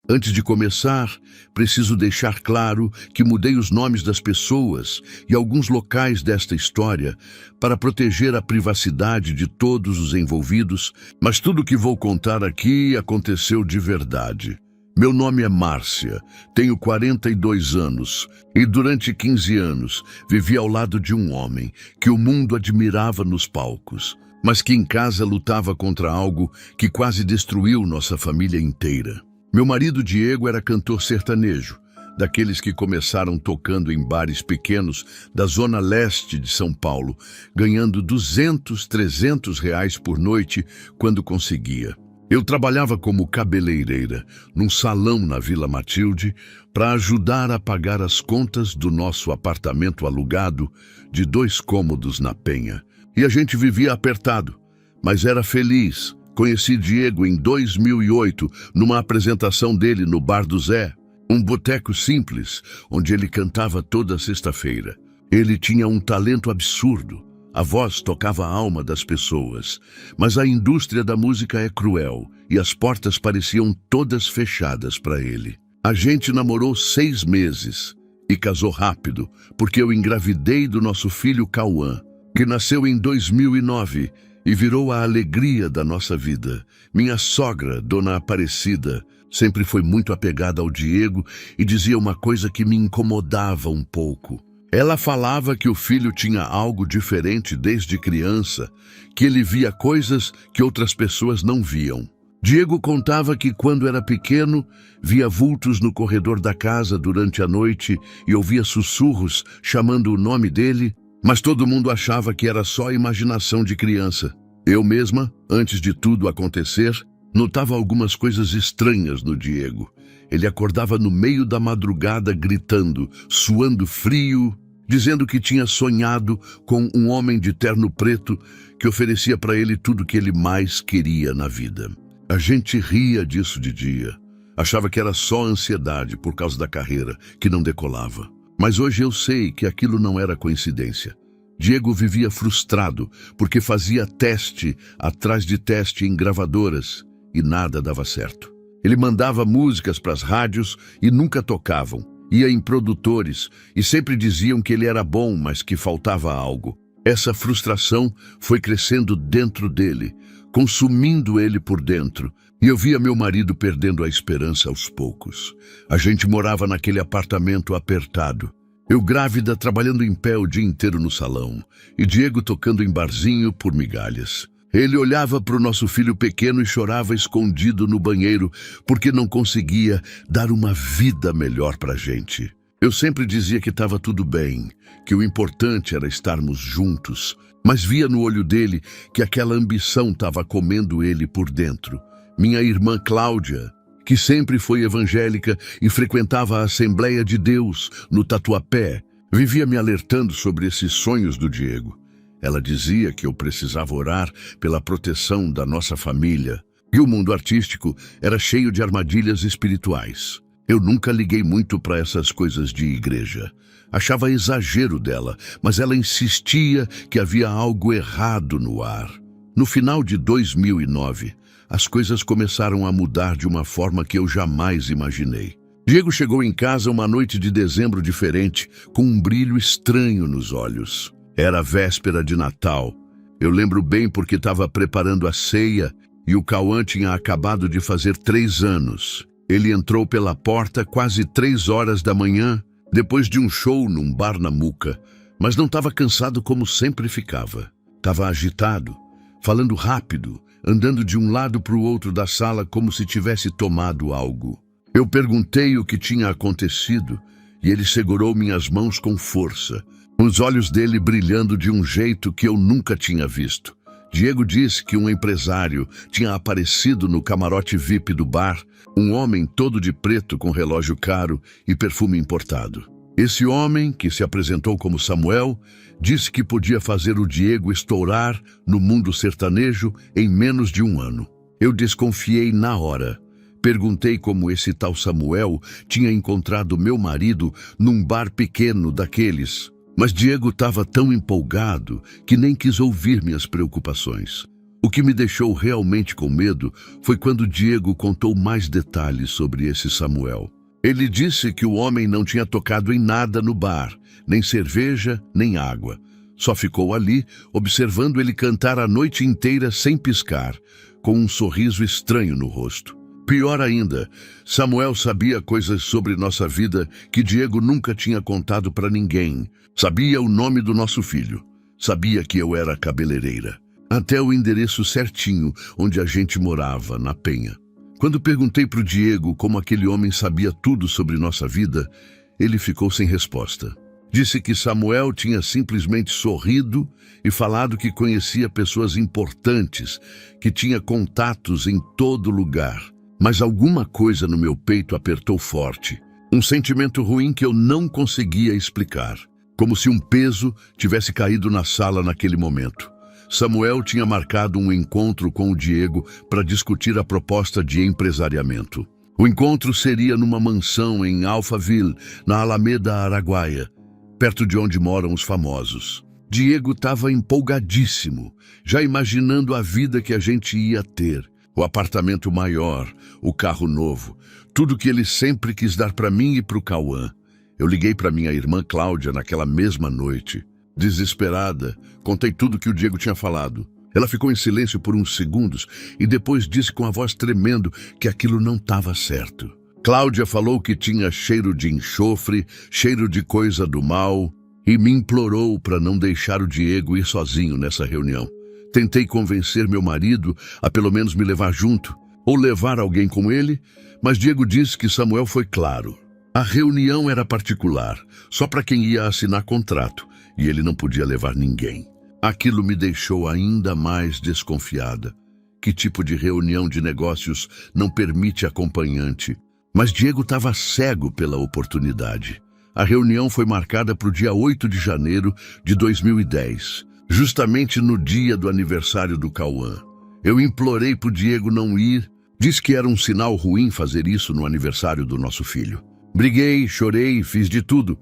Antes de começar, preciso deixar claro que mudei os nomes das pessoas e alguns locais desta história para proteger a privacidade de todos os envolvidos, mas tudo o que vou contar aqui aconteceu de verdade. Meu nome é Márcia, tenho 42 anos e durante 15 anos vivi ao lado de um homem que o mundo admirava nos palcos, mas que em casa lutava contra algo que quase destruiu nossa família inteira. Meu marido Diego era cantor sertanejo, daqueles que começaram tocando em bares pequenos da zona leste de São Paulo, ganhando 200, 300 reais por noite quando conseguia. Eu trabalhava como cabeleireira num salão na Vila Matilde para ajudar a pagar as contas do nosso apartamento alugado de 2 cômodos na Penha. E a gente vivia apertado, mas era feliz. Conheci Diego em 2008, numa apresentação dele no Bar do Zé, um boteco simples, onde ele cantava toda sexta-feira. Ele tinha um talento absurdo. A voz tocava a alma das pessoas, mas a indústria da música é cruel e as portas pareciam todas fechadas para ele. A gente namorou 6 meses e casou rápido, porque eu engravidei do nosso filho Cauã, que nasceu em 2009 e virou a alegria da nossa vida. Minha sogra, Dona Aparecida, sempre foi muito apegada ao Diego e dizia uma coisa que me incomodava um pouco. Ela falava que o filho tinha algo diferente desde criança, que ele via coisas que outras pessoas não viam. Diego contava que quando era pequeno, via vultos no corredor da casa durante a noite e ouvia sussurros chamando o nome dele, mas todo mundo achava que era só imaginação de criança. Eu mesma, antes de tudo acontecer, notava algumas coisas estranhas no Diego. Ele acordava no meio da madrugada gritando, suando frio, dizendo que tinha sonhado com um homem de terno preto que oferecia para ele tudo que ele mais queria na vida. A gente ria disso de dia. Achava que era só ansiedade por causa da carreira, que não decolava. Mas hoje eu sei que aquilo não era coincidência. Diego vivia frustrado porque fazia teste atrás de teste em gravadoras e nada dava certo. Ele mandava músicas para as rádios e nunca tocavam. Ia em produtores e sempre diziam que ele era bom, mas que faltava algo. Essa frustração foi crescendo dentro dele, consumindo ele por dentro. E eu via meu marido perdendo a esperança aos poucos. A gente morava naquele apartamento apertado. Eu grávida, trabalhando em pé o dia inteiro no salão, e Diego tocando em barzinho por migalhas. Ele olhava para o nosso filho pequeno e chorava escondido no banheiro, porque não conseguia dar uma vida melhor para a gente. Eu sempre dizia que estava tudo bem, que o importante era estarmos juntos, mas via no olho dele que aquela ambição estava comendo ele por dentro. Minha irmã Cláudia, que sempre foi evangélica e frequentava a Assembleia de Deus no Tatuapé, vivia me alertando sobre esses sonhos do Diego. Ela dizia que eu precisava orar pela proteção da nossa família. E o mundo artístico era cheio de armadilhas espirituais. Eu nunca liguei muito para essas coisas de igreja. Achava exagero dela, mas ela insistia que havia algo errado no ar. No final de 2009, as coisas começaram a mudar de uma forma que eu jamais imaginei. Diego chegou em casa uma noite de dezembro diferente, com um brilho estranho nos olhos. Era véspera de Natal. Eu lembro bem porque estava preparando a ceia e o Cauã tinha acabado de fazer 3 anos. Ele entrou pela porta quase 3 horas da manhã, depois de um show num bar na Muca, mas não estava cansado como sempre ficava. Estava agitado, falando rápido, andando de um lado para o outro da sala como se tivesse tomado algo. Eu perguntei o que tinha acontecido e ele segurou minhas mãos com força, os olhos dele brilhando de um jeito que eu nunca tinha visto. Diego disse que um empresário tinha aparecido no camarote VIP do bar, um homem todo de preto com relógio caro e perfume importado. Esse homem, que se apresentou como Samuel, disse que podia fazer o Diego estourar no mundo sertanejo em menos de 1 ano. Eu desconfiei na hora. Perguntei como esse tal Samuel tinha encontrado meu marido num bar pequeno daqueles. Mas Diego estava tão empolgado que nem quis ouvir minhas preocupações. O que me deixou realmente com medo foi quando Diego contou mais detalhes sobre esse Samuel. Ele disse que o homem não tinha tocado em nada no bar, nem cerveja, nem água. Só ficou ali, observando ele cantar a noite inteira sem piscar, com um sorriso estranho no rosto. Pior ainda, Samuel sabia coisas sobre nossa vida que Diego nunca tinha contado para ninguém. Sabia o nome do nosso filho. Sabia que eu era cabeleireira. Até o endereço certinho onde a gente morava, na Penha. Quando perguntei para o Diego como aquele homem sabia tudo sobre nossa vida, ele ficou sem resposta. Disse que Samuel tinha simplesmente sorrido e falado que conhecia pessoas importantes, que tinha contatos em todo lugar. Mas alguma coisa no meu peito apertou forte. Um sentimento ruim que eu não conseguia explicar. Como se um peso tivesse caído na sala naquele momento. Samuel tinha marcado um encontro com o Diego para discutir a proposta de empresariamento. O encontro seria numa mansão em Alphaville, na Alameda Araguaia, perto de onde moram os famosos. Diego estava empolgadíssimo, já imaginando a vida que a gente ia ter. O apartamento maior, o carro novo, tudo que ele sempre quis dar para mim e para o Cauã. Eu liguei para minha irmã Cláudia naquela mesma noite. Desesperada, contei tudo que o Diego tinha falado. Ela ficou em silêncio por uns segundos e depois disse com a voz tremendo que aquilo não estava certo. Cláudia falou que tinha cheiro de enxofre, cheiro de coisa do mal e me implorou para não deixar o Diego ir sozinho nessa reunião. Tentei convencer meu marido a pelo menos me levar junto ou levar alguém com ele, mas Diego disse que Samuel foi claro. A reunião era particular, só para quem ia assinar contrato. E ele não podia levar ninguém. Aquilo me deixou ainda mais desconfiada. Que tipo de reunião de negócios não permite acompanhante? Mas Diego estava cego pela oportunidade. A reunião foi marcada para o dia 8 de janeiro de 2010, justamente no dia do aniversário do Cauã. Eu implorei para o Diego não ir, disse que era um sinal ruim fazer isso no aniversário do nosso filho. Briguei, chorei, fiz de tudo.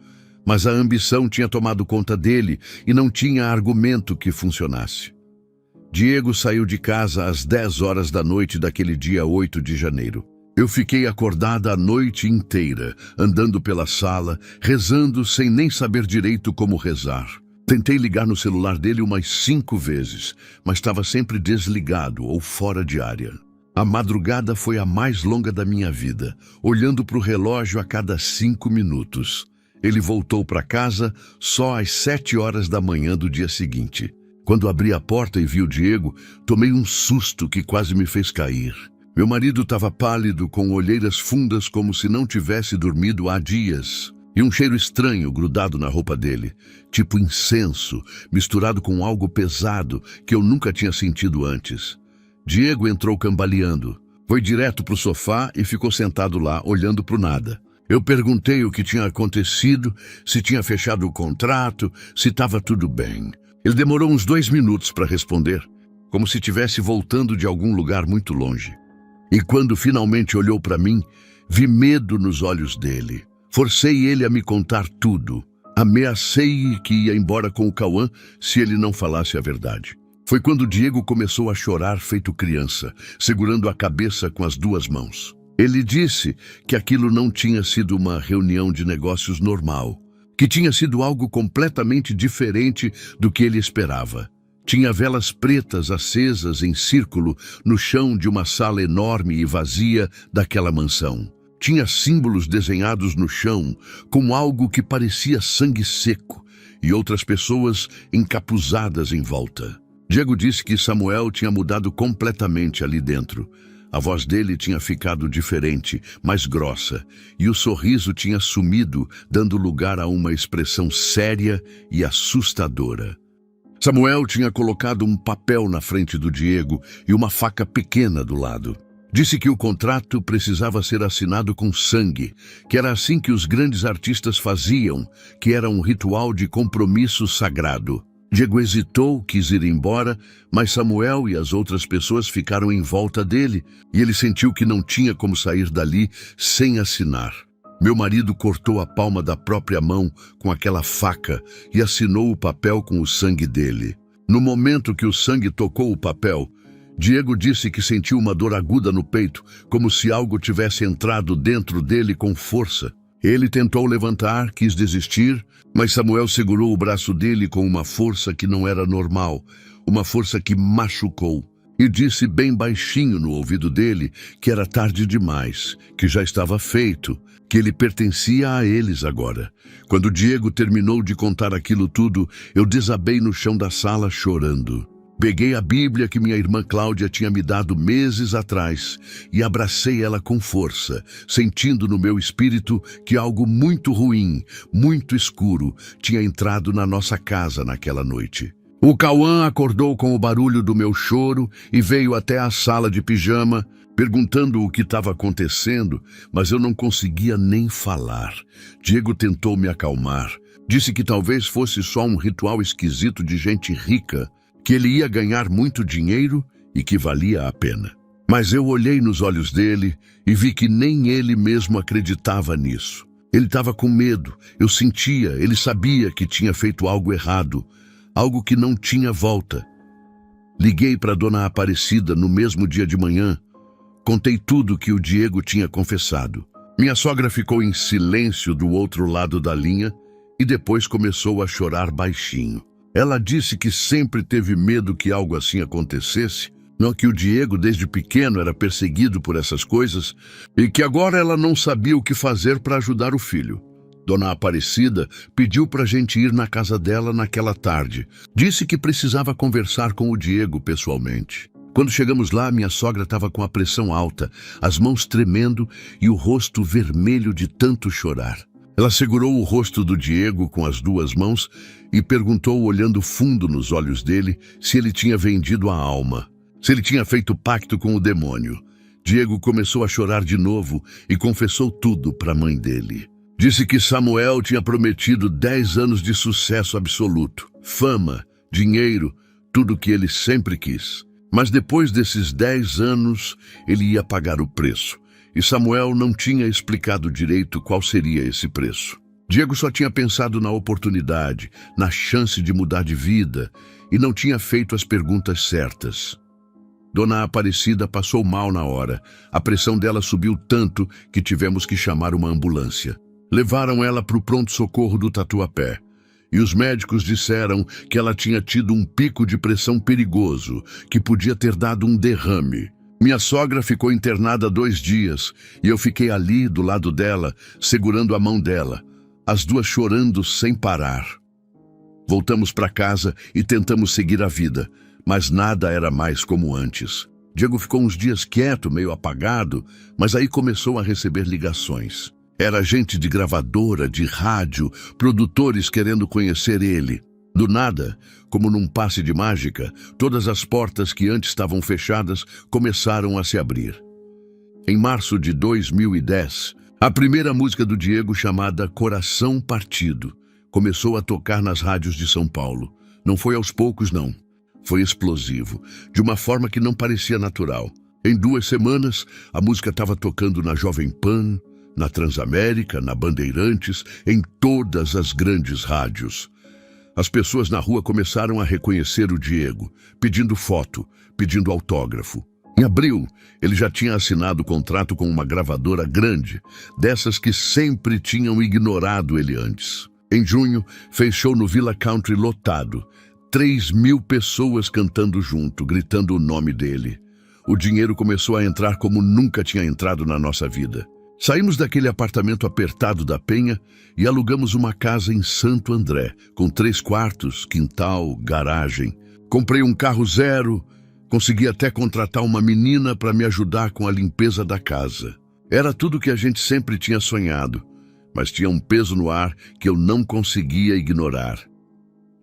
Mas a ambição tinha tomado conta dele e não tinha argumento que funcionasse. Diego saiu de casa às 10 horas da noite daquele dia 8 de janeiro. Eu fiquei acordada a noite inteira, andando pela sala, rezando sem nem saber direito como rezar. Tentei ligar no celular dele umas 5 vezes, mas estava sempre desligado ou fora de área. A madrugada foi a mais longa da minha vida, olhando para o relógio a cada 5 minutos. Ele voltou para casa só às 7 horas da manhã do dia seguinte. Quando abri a porta e vi o Diego, tomei um susto que quase me fez cair. Meu marido estava pálido, com olheiras fundas como se não tivesse dormido há dias. E um cheiro estranho grudado na roupa dele, tipo incenso, misturado com algo pesado que eu nunca tinha sentido antes. Diego entrou cambaleando. Foi direto para o sofá e ficou sentado lá, olhando para o nada. Eu perguntei o que tinha acontecido, se tinha fechado o contrato, se estava tudo bem. Ele demorou uns 2 minutos para responder, como se estivesse voltando de algum lugar muito longe. E quando finalmente olhou para mim, vi medo nos olhos dele. Forcei ele a me contar tudo. Ameacei que ia embora com o Cauã se ele não falasse a verdade. Foi quando Diego começou a chorar feito criança, segurando a cabeça com as 2 mãos. Ele disse que aquilo não tinha sido uma reunião de negócios normal, que tinha sido algo completamente diferente do que ele esperava. Tinha velas pretas acesas em círculo no chão de uma sala enorme e vazia daquela mansão. Tinha símbolos desenhados no chão com algo que parecia sangue seco e outras pessoas encapuzadas em volta. Diego disse que Samuel tinha mudado completamente ali dentro. A voz dele tinha ficado diferente, mais grossa, e o sorriso tinha sumido, dando lugar a uma expressão séria e assustadora. Samuel tinha colocado um papel na frente do Diego e uma faca pequena do lado. Disse que o contrato precisava ser assinado com sangue, que era assim que os grandes artistas faziam, que era um ritual de compromisso sagrado. Diego hesitou, quis ir embora, mas Samuel e as outras pessoas ficaram em volta dele e ele sentiu que não tinha como sair dali sem assinar. Meu marido cortou a palma da própria mão com aquela faca e assinou o papel com o sangue dele. No momento que o sangue tocou o papel, Diego disse que sentiu uma dor aguda no peito, como se algo tivesse entrado dentro dele com força. Ele tentou levantar, quis desistir, mas Samuel segurou o braço dele com uma força que não era normal, uma força que machucou. E disse bem baixinho no ouvido dele que era tarde demais, que já estava feito, que ele pertencia a eles agora. Quando Diego terminou de contar aquilo tudo, eu desabei no chão da sala chorando. Peguei a Bíblia que minha irmã Cláudia tinha me dado meses atrás e abracei ela com força, sentindo no meu espírito que algo muito ruim, muito escuro, tinha entrado na nossa casa naquela noite. O Cauã acordou com o barulho do meu choro e veio até a sala de pijama, perguntando o que estava acontecendo, mas eu não conseguia nem falar. Diego tentou me acalmar. Disse que talvez fosse só um ritual esquisito de gente rica, que ele ia ganhar muito dinheiro e que valia a pena. Mas eu olhei nos olhos dele e vi que nem ele mesmo acreditava nisso. Ele estava com medo, eu sentia, ele sabia que tinha feito algo errado, algo que não tinha volta. Liguei para Dona Aparecida no mesmo dia de manhã, contei tudo que o Diego tinha confessado. Minha sogra ficou em silêncio do outro lado da linha e depois começou a chorar baixinho. Ela disse que sempre teve medo que algo assim acontecesse, que o Diego desde pequeno era perseguido por essas coisas e que agora ela não sabia o que fazer para ajudar o filho. Dona Aparecida pediu para a gente ir na casa dela naquela tarde. Disse que precisava conversar com o Diego pessoalmente. Quando chegamos lá, minha sogra estava com a pressão alta, as mãos tremendo e o rosto vermelho de tanto chorar. Ela segurou o rosto do Diego com as duas mãos e perguntou, olhando fundo nos olhos dele, se ele tinha vendido a alma, se ele tinha feito pacto com o demônio. Diego começou a chorar de novo e confessou tudo para a mãe dele. Disse que Samuel tinha prometido 10 anos de sucesso absoluto, fama, dinheiro, tudo o que ele sempre quis. Mas depois desses 10 anos, ele ia pagar o preço. E Samuel não tinha explicado direito qual seria esse preço. Diego só tinha pensado na oportunidade, na chance de mudar de vida, e não tinha feito as perguntas certas. Dona Aparecida passou mal na hora. A pressão dela subiu tanto que tivemos que chamar uma ambulância. Levaram ela para o pronto-socorro do Tatuapé. E os médicos disseram que ela tinha tido um pico de pressão perigoso, que podia ter dado um derrame. Minha sogra ficou internada 2 dias e eu fiquei ali do lado dela, segurando a mão dela, as duas chorando sem parar. Voltamos para casa e tentamos seguir a vida, mas nada era mais como antes. Diego ficou uns dias quieto, meio apagado, mas aí começou a receber ligações. Era gente de gravadora, de rádio, produtores querendo conhecer ele. Do nada, como num passe de mágica, todas as portas que antes estavam fechadas começaram a se abrir. Em março de 2010, a primeira música do Diego, chamada Coração Partido, começou a tocar nas rádios de São Paulo. Não foi aos poucos, não. Foi explosivo, de uma forma que não parecia natural. Em 2 semanas, a música estava tocando na Jovem Pan, na Transamérica, na Bandeirantes, em todas as grandes rádios. As pessoas na rua começaram a reconhecer o Diego, pedindo foto, pedindo autógrafo. Em abril, ele já tinha assinado contrato com uma gravadora grande, dessas que sempre tinham ignorado ele antes. Em junho, fez show no Villa Country lotado, 3.000 pessoas cantando junto, gritando o nome dele. O dinheiro começou a entrar como nunca tinha entrado na nossa vida. Saímos daquele apartamento apertado da Penha e alugamos uma casa em Santo André, com 3 quartos, quintal, garagem. Comprei um carro zero, consegui até contratar uma menina para me ajudar com a limpeza da casa. Era tudo que a gente sempre tinha sonhado, mas tinha um peso no ar que eu não conseguia ignorar.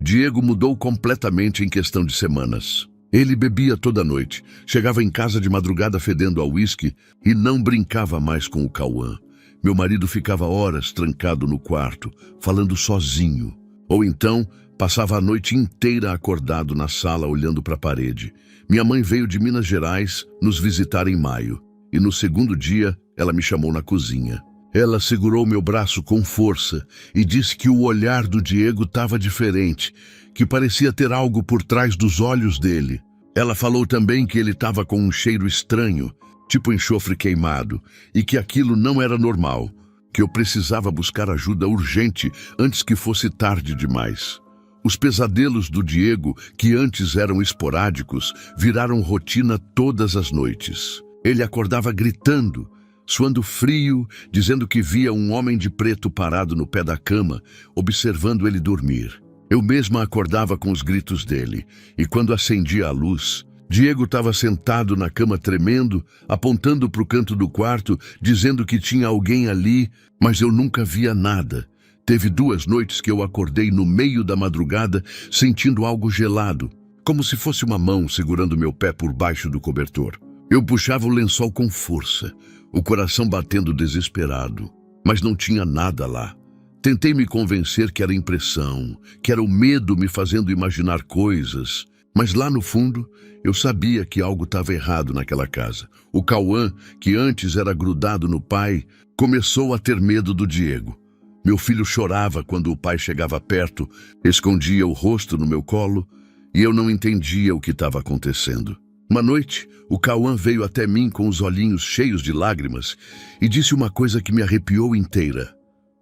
Diego mudou completamente em questão de semanas. Ele bebia toda noite, chegava em casa de madrugada fedendo a uísque e não brincava mais com o Cauã. Meu marido ficava horas trancado no quarto, falando sozinho. Ou então, passava a noite inteira acordado na sala olhando para a parede. Minha mãe veio de Minas Gerais nos visitar em maio, e no segundo dia ela me chamou na cozinha. Ela segurou meu braço com força e disse que o olhar do Diego estava diferente, que parecia ter algo por trás dos olhos dele. Ela falou também que ele estava com um cheiro estranho, tipo enxofre queimado, e que aquilo não era normal, que eu precisava buscar ajuda urgente antes que fosse tarde demais. Os pesadelos do Diego, que antes eram esporádicos, viraram rotina todas as noites. Ele acordava gritando, suando frio, dizendo que via um homem de preto parado no pé da cama, observando ele dormir. Eu mesma acordava com os gritos dele, e quando acendia a luz, Diego estava sentado na cama tremendo, apontando para o canto do quarto, dizendo que tinha alguém ali, mas eu nunca via nada. Teve 2 noites que eu acordei no meio da madrugada, sentindo algo gelado, como se fosse uma mão segurando meu pé por baixo do cobertor. Eu puxava o lençol com força, o coração batendo desesperado, mas não tinha nada lá. Tentei me convencer que era impressão, que era o medo me fazendo imaginar coisas, mas lá no fundo eu sabia que algo estava errado naquela casa. O Cauã, que antes era grudado no pai, começou a ter medo do Diego. Meu filho chorava quando o pai chegava perto, escondia o rosto no meu colo e eu não entendia o que estava acontecendo. Uma noite, o Cauã veio até mim com os olhinhos cheios de lágrimas e disse uma coisa que me arrepiou inteira.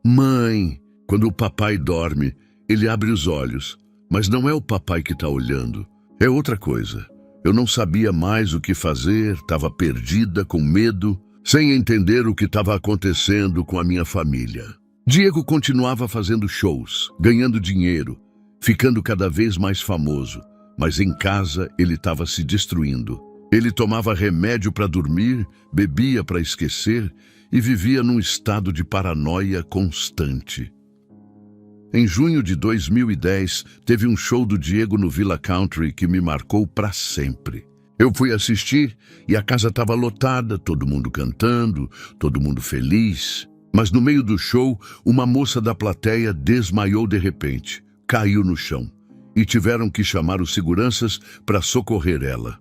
Mãe, quando o papai dorme, ele abre os olhos, mas não é o papai que está olhando, é outra coisa. Eu não sabia mais o que fazer, estava perdida, com medo, sem entender o que estava acontecendo com a minha família. Diego continuava fazendo shows, ganhando dinheiro, ficando cada vez mais famoso, mas em casa ele estava se destruindo. Ele tomava remédio para dormir, bebia para esquecer e vivia num estado de paranoia constante. Em junho de 2010, teve um show do Diego no Villa Country que me marcou para sempre. Eu fui assistir e a casa estava lotada, todo mundo cantando, todo mundo feliz. Mas no meio do show, uma moça da plateia desmaiou de repente, caiu no chão e tiveram que chamar os seguranças para socorrer ela.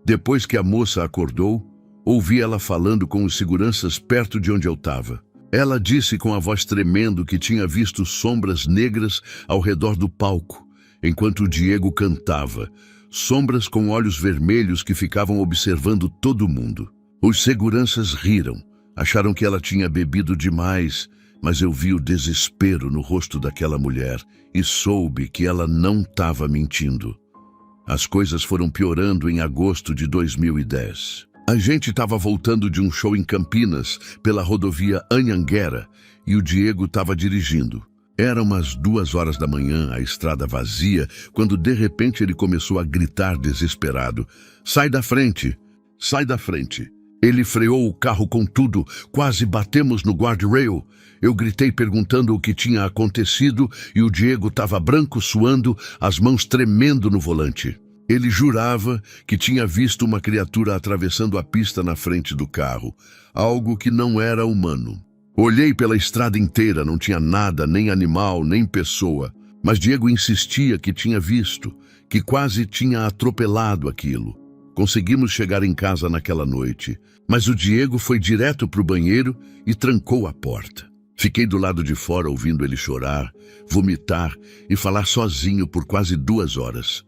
Depois que a moça acordou, ouvi ela falando com os seguranças perto de onde eu estava. Ela disse com a voz tremendo que tinha visto sombras negras ao redor do palco, enquanto o Diego cantava, sombras com olhos vermelhos que ficavam observando todo mundo. Os seguranças riram, acharam que ela tinha bebido demais, mas eu vi o desespero no rosto daquela mulher e soube que ela não estava mentindo. As coisas foram piorando em agosto de 2010. A gente estava voltando de um show em Campinas, pela rodovia Anhanguera, e o Diego estava dirigindo. Era umas 2 horas da manhã, a estrada vazia, quando de repente ele começou a gritar desesperado. Sai da frente! Sai da frente! Ele freou o carro com tudo, quase batemos no guardrail. Eu gritei perguntando o que tinha acontecido e o Diego estava branco, suando, as mãos tremendo no volante. Ele jurava que tinha visto uma criatura atravessando a pista na frente do carro, algo que não era humano. Olhei pela estrada inteira, não tinha nada, nem animal, nem pessoa, mas Diego insistia que tinha visto, que quase tinha atropelado aquilo. Conseguimos chegar em casa naquela noite, mas o Diego foi direto para o banheiro e trancou a porta. Fiquei do lado de fora ouvindo ele chorar, vomitar e falar sozinho por quase 2 horas.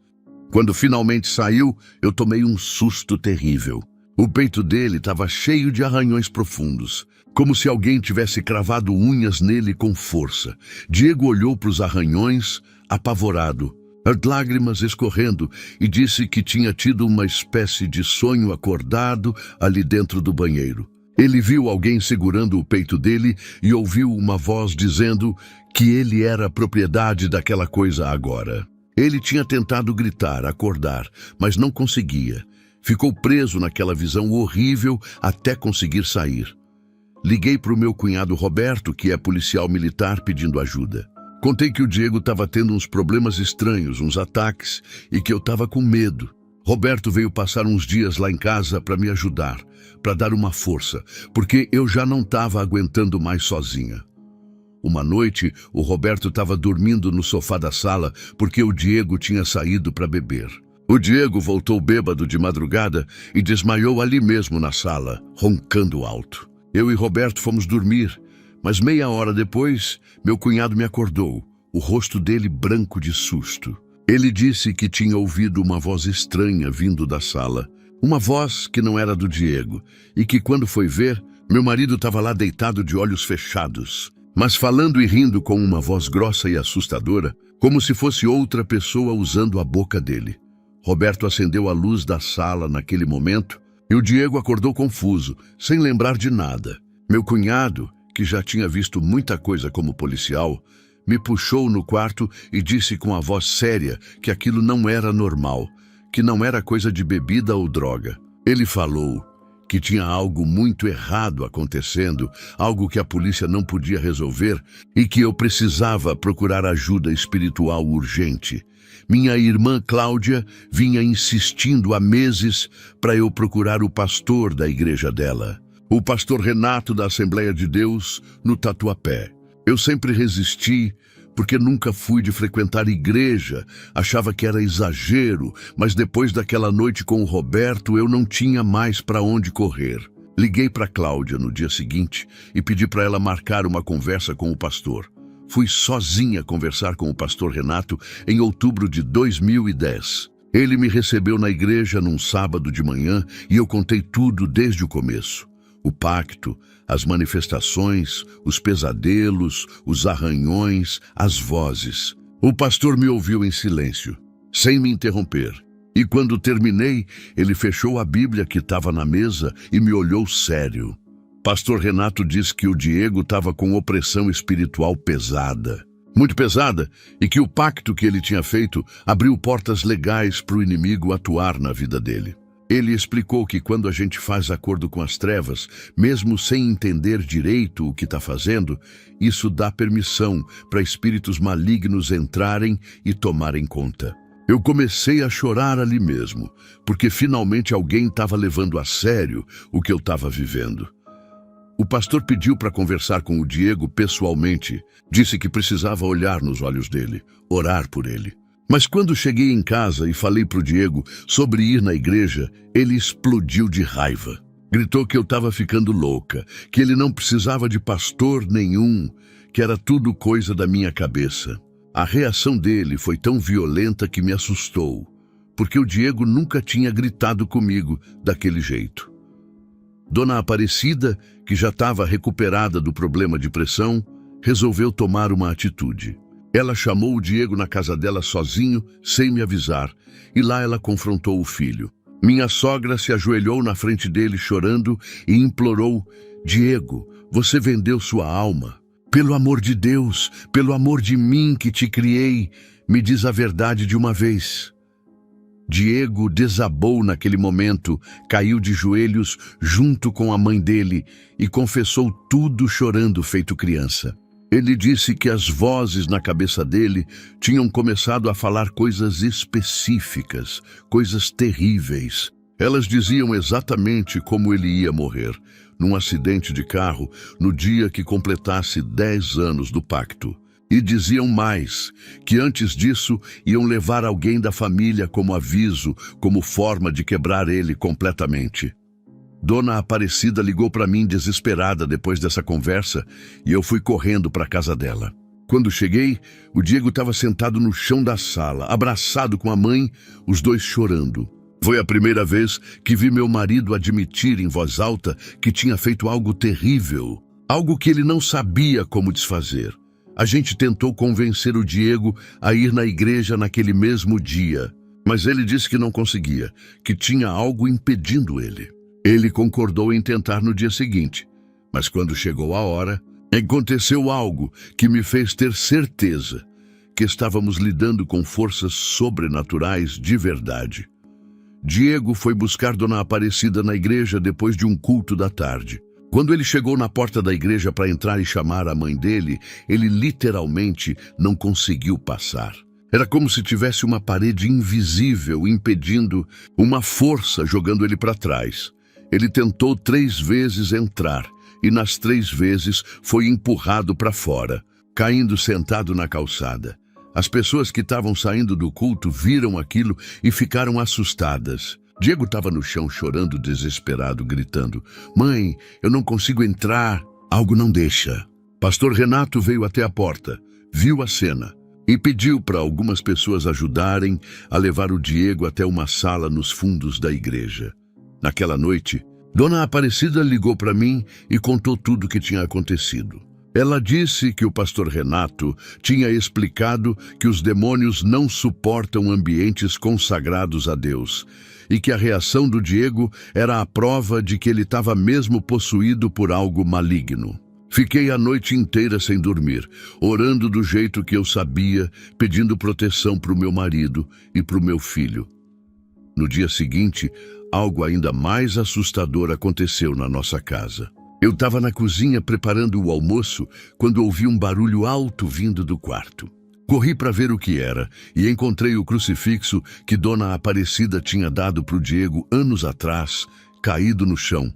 Quando finalmente saiu, eu tomei um susto terrível. O peito dele estava cheio de arranhões profundos, como se alguém tivesse cravado unhas nele com força. Diego olhou para os arranhões, apavorado, as lágrimas escorrendo, e disse que tinha tido uma espécie de sonho acordado ali dentro do banheiro. Ele viu alguém segurando o peito dele e ouviu uma voz dizendo que ele era propriedade daquela coisa agora. Ele tinha tentado gritar, acordar, mas não conseguia. Ficou preso naquela visão horrível até conseguir sair. Liguei para o meu cunhado Roberto, que é policial militar, pedindo ajuda. Contei que o Diego estava tendo uns problemas estranhos, uns ataques, e que eu estava com medo. Roberto veio passar uns dias lá em casa para me ajudar, para dar uma força, porque eu já não estava aguentando mais sozinha. Uma noite, o Roberto estava dormindo no sofá da sala porque o Diego tinha saído para beber. O Diego voltou bêbado de madrugada e desmaiou ali mesmo na sala, roncando alto. Eu e Roberto fomos dormir, mas meia hora depois, meu cunhado me acordou, o rosto dele branco de susto. Ele disse que tinha ouvido uma voz estranha vindo da sala. Uma voz que não era do Diego, e que quando foi ver, meu marido estava lá deitado de olhos fechados, mas falando e rindo com uma voz grossa e assustadora, como se fosse outra pessoa usando a boca dele. Roberto acendeu a luz da sala naquele momento e o Diego acordou confuso, sem lembrar de nada. Meu cunhado, que já tinha visto muita coisa como policial, me puxou no quarto e disse com a voz séria que aquilo não era normal, que não era coisa de bebida ou droga. Ele falou que tinha algo muito errado acontecendo, algo que a polícia não podia resolver e que eu precisava procurar ajuda espiritual urgente. Minha irmã Cláudia vinha insistindo há meses para eu procurar o pastor da igreja dela, o pastor Renato da Assembleia de Deus, no Tatuapé. Eu sempre resisti, porque nunca fui de frequentar igreja, achava que era exagero, mas depois daquela noite com o Roberto eu não tinha mais para onde correr. Liguei para Cláudia no dia seguinte e pedi para ela marcar uma conversa com o pastor. Fui sozinha conversar com o pastor Renato em outubro de 2010. Ele me recebeu na igreja num sábado de manhã e eu contei tudo desde o começo. O pacto, as manifestações, os pesadelos, os arranhões, as vozes. O pastor me ouviu em silêncio, sem me interromper. E quando terminei, ele fechou a Bíblia que estava na mesa e me olhou sério. Pastor Renato disse que o Diego estava com opressão espiritual pesada, muito pesada, e que o pacto que ele tinha feito abriu portas legais para o inimigo atuar na vida dele. Ele explicou que quando a gente faz acordo com as trevas, mesmo sem entender direito o que está fazendo, isso dá permissão para espíritos malignos entrarem e tomarem conta. Eu comecei a chorar ali mesmo, porque finalmente alguém estava levando a sério o que eu estava vivendo. O pastor pediu para conversar com o Diego pessoalmente, disse que precisava olhar nos olhos dele, orar por ele. Mas quando cheguei em casa e falei para o Diego sobre ir na igreja, ele explodiu de raiva. Gritou que eu estava ficando louca, que ele não precisava de pastor nenhum, que era tudo coisa da minha cabeça. A reação dele foi tão violenta que me assustou, porque o Diego nunca tinha gritado comigo daquele jeito. Dona Aparecida, que já estava recuperada do problema de pressão, resolveu tomar uma atitude. Ela chamou o Diego na casa dela sozinho, sem me avisar, e lá ela confrontou o filho. Minha sogra se ajoelhou na frente dele chorando e implorou: Diego, você vendeu sua alma. Pelo amor de Deus, pelo amor de mim que te criei, me diz a verdade de uma vez. Diego desabou naquele momento, caiu de joelhos junto com a mãe dele e confessou tudo chorando feito criança. Ele disse que as vozes na cabeça dele tinham começado a falar coisas específicas, coisas terríveis. Elas diziam exatamente como ele ia morrer, num acidente de carro, no dia que completasse 10 anos do pacto. E diziam mais, que antes disso iam levar alguém da família como aviso, como forma de quebrar ele completamente. Dona Aparecida ligou para mim desesperada depois dessa conversa e eu fui correndo para a casa dela. Quando cheguei, o Diego estava sentado no chão da sala, abraçado com a mãe, os dois chorando. Foi a primeira vez que vi meu marido admitir em voz alta que tinha feito algo terrível, algo que ele não sabia como desfazer. A gente tentou convencer o Diego a ir na igreja naquele mesmo dia, mas ele disse que não conseguia, que tinha algo impedindo ele. Ele concordou em tentar no dia seguinte, mas quando chegou a hora, aconteceu algo que me fez ter certeza que estávamos lidando com forças sobrenaturais de verdade. Diego foi buscar Dona Aparecida na igreja depois de um culto da tarde. Quando ele chegou na porta da igreja para entrar e chamar a mãe dele, ele literalmente não conseguiu passar. Era como se tivesse uma parede invisível impedindo, uma força jogando ele para trás. Ele tentou 3 vezes entrar e nas 3 vezes foi empurrado para fora, caindo sentado na calçada. As pessoas que estavam saindo do culto viram aquilo e ficaram assustadas. Diego estava no chão chorando desesperado, gritando: Mãe, eu não consigo entrar. Algo não deixa. Pastor Renato veio até a porta, viu a cena, e pediu para algumas pessoas ajudarem a levar o Diego até uma sala nos fundos da igreja. Naquela noite, Dona Aparecida ligou para mim e contou tudo o que tinha acontecido. Ela disse que o pastor Renato tinha explicado que os demônios não suportam ambientes consagrados a Deus e que a reação do Diego era a prova de que ele estava mesmo possuído por algo maligno. Fiquei a noite inteira sem dormir, orando do jeito que eu sabia, pedindo proteção para o meu marido e para o meu filho. No dia seguinte, algo ainda mais assustador aconteceu na nossa casa. Eu estava na cozinha preparando o almoço quando ouvi um barulho alto vindo do quarto. Corri para ver o que era e encontrei o crucifixo que Dona Aparecida tinha dado para o Diego anos atrás, caído no chão,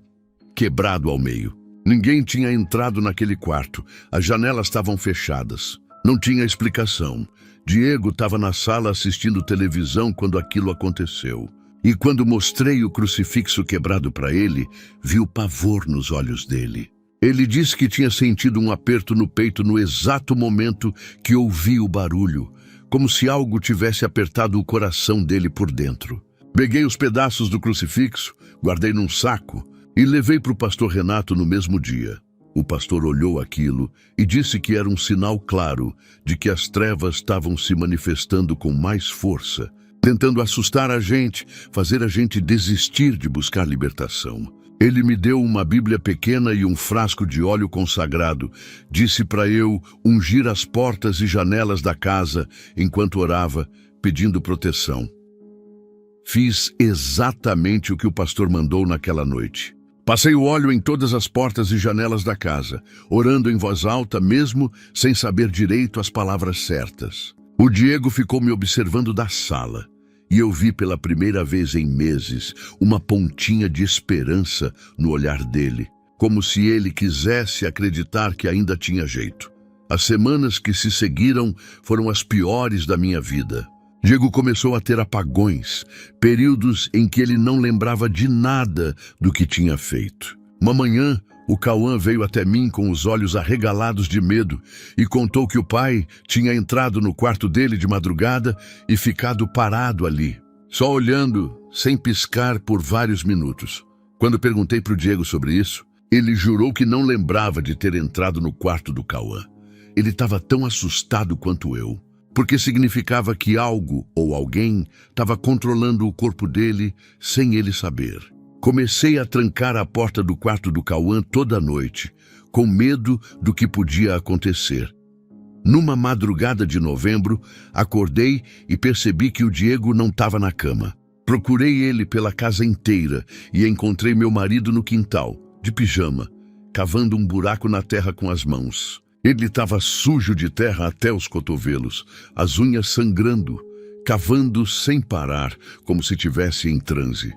quebrado ao meio. Ninguém tinha entrado naquele quarto, as janelas estavam fechadas. Não tinha explicação. Diego estava na sala assistindo televisão quando aquilo aconteceu. E quando mostrei o crucifixo quebrado para ele, vi o pavor nos olhos dele. Ele disse que tinha sentido um aperto no peito no exato momento que ouvi o barulho, como se algo tivesse apertado o coração dele por dentro. Peguei os pedaços do crucifixo, guardei num saco e levei para o pastor Renato no mesmo dia. O pastor olhou aquilo e disse que era um sinal claro de que as trevas estavam se manifestando com mais força, tentando assustar a gente, fazer a gente desistir de buscar libertação. Ele me deu uma Bíblia pequena e um frasco de óleo consagrado. Disse para eu ungir as portas e janelas da casa enquanto orava, pedindo proteção. Fiz exatamente o que o pastor mandou naquela noite. Passei o óleo em todas as portas e janelas da casa, orando em voz alta mesmo sem saber direito as palavras certas. O Diego ficou me observando da sala. E eu vi pela primeira vez em meses uma pontinha de esperança no olhar dele, como se ele quisesse acreditar que ainda tinha jeito. As semanas que se seguiram foram as piores da minha vida. Diego começou a ter apagões, períodos em que ele não lembrava de nada do que tinha feito. Uma manhã, o Cauã veio até mim com os olhos arregalados de medo e contou que o pai tinha entrado no quarto dele de madrugada e ficado parado ali, só olhando, sem piscar por vários minutos. Quando perguntei para o Diego sobre isso, ele jurou que não lembrava de ter entrado no quarto do Cauã. Ele estava tão assustado quanto eu, porque significava que algo ou alguém estava controlando o corpo dele sem ele saber. Comecei a trancar a porta do quarto do Cauã toda noite, com medo do que podia acontecer. Numa madrugada de novembro, acordei e percebi que o Diego não estava na cama. Procurei ele pela casa inteira e encontrei meu marido no quintal, de pijama, cavando um buraco na terra com as mãos. Ele estava sujo de terra até os cotovelos, as unhas sangrando, cavando sem parar, como se estivesse em transe.